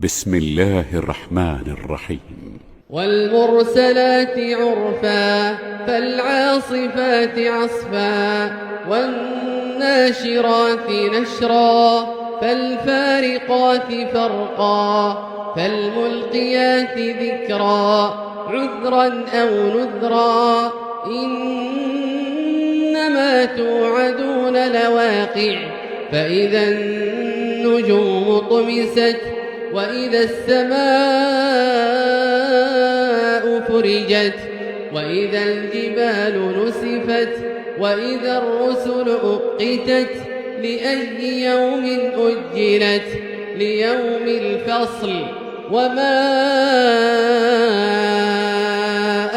بسم الله الرحمن الرحيم. والمرسلات عرفا فالعاصفات عصفا والناشرات نشرا فالفارقات فرقا فالملقيات ذكرا عذرا أو نذرا إنما توعدون لواقع فإذا النجوم طمست وإذا السماء فرجت وإذا الجبال نسفت وإذا الرسل أقتت لأي يوم أجلت ليوم الفصل وما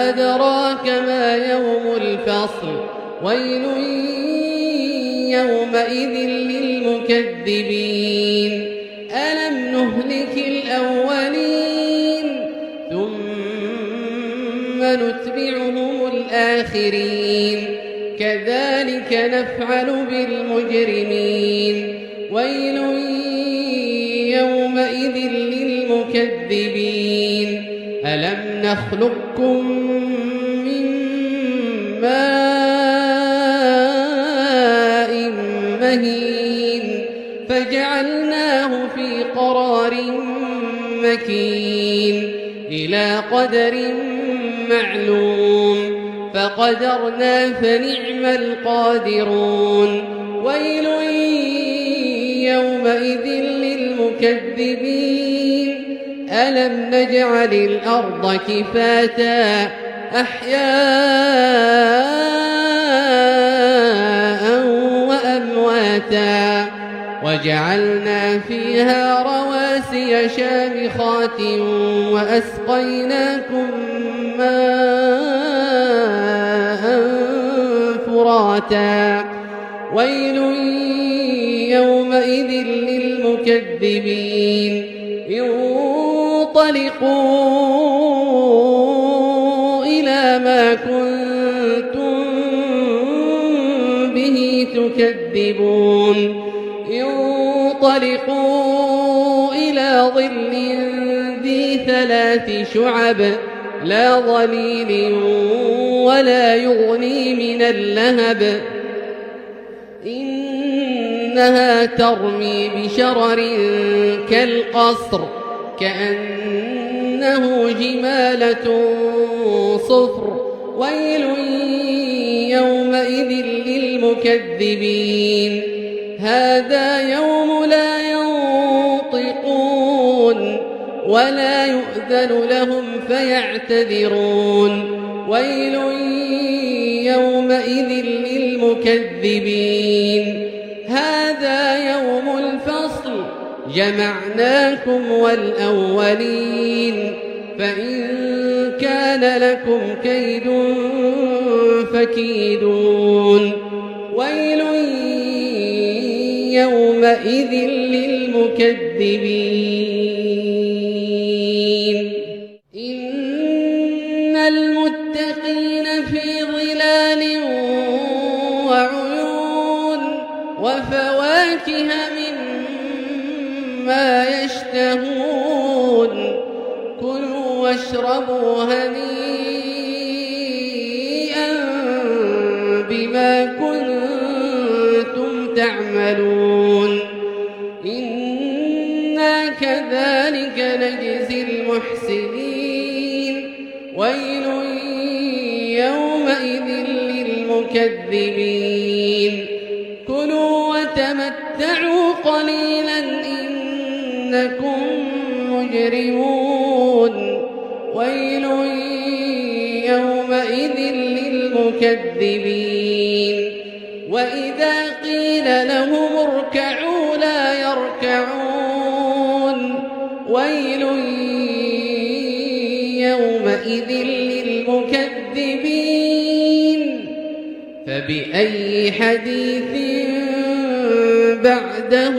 أدراك ما يوم الفصل ويل يومئذ للمكذبين ألم نهلك الأولين ثم نتبعهم الآخرين كذلك نفعل بالمجرمين ويل يومئذ للمكذبين ألم نخلقكم من ماء مهين فجعلناه في قرار مكين إلى قدر معلوم فقدرنا فنعم القادرون ويل يومئذ للمكذبين ألم نجعل الأرض كفاتا أحياء وأمواتا وجعلنا فيها رواسي شامخات وأسقيناكم ماء فراتا ويل يومئذ للمكذبين انطلقوا إلى ما كنتم به تكذبون انطلقوا إلى ظل ذي 3 شعب لا ظليل ولا يغني من اللهب إنها ترمي بشرر كالقصر كأنه جمالة صفر ويل يومئذ للمكذبين هذا يوم لا ينطقون ولا يؤذن لهم فيعتذرون ويل يومئذ للمكذبين هذا يوم الفصل جمعناكم والأولين فإن كان لكم كيد فكيدون ويل يومئذ للمكذبين إن المتقين في ظلال وعيون وفواكه مما يشتهون كلوا واشربوا هنيئا بما كنتم تعملون إنا كذلك نجزي المحسنين ويل يومئذ للمكذبين كلوا وتمتعوا قليلا إنكم مجرمون ويل يومئذ للمكذبين وإذا قيل لهم اركعوا لا يركعون ويل يومئذ للمكذبين فبأي حديث بعده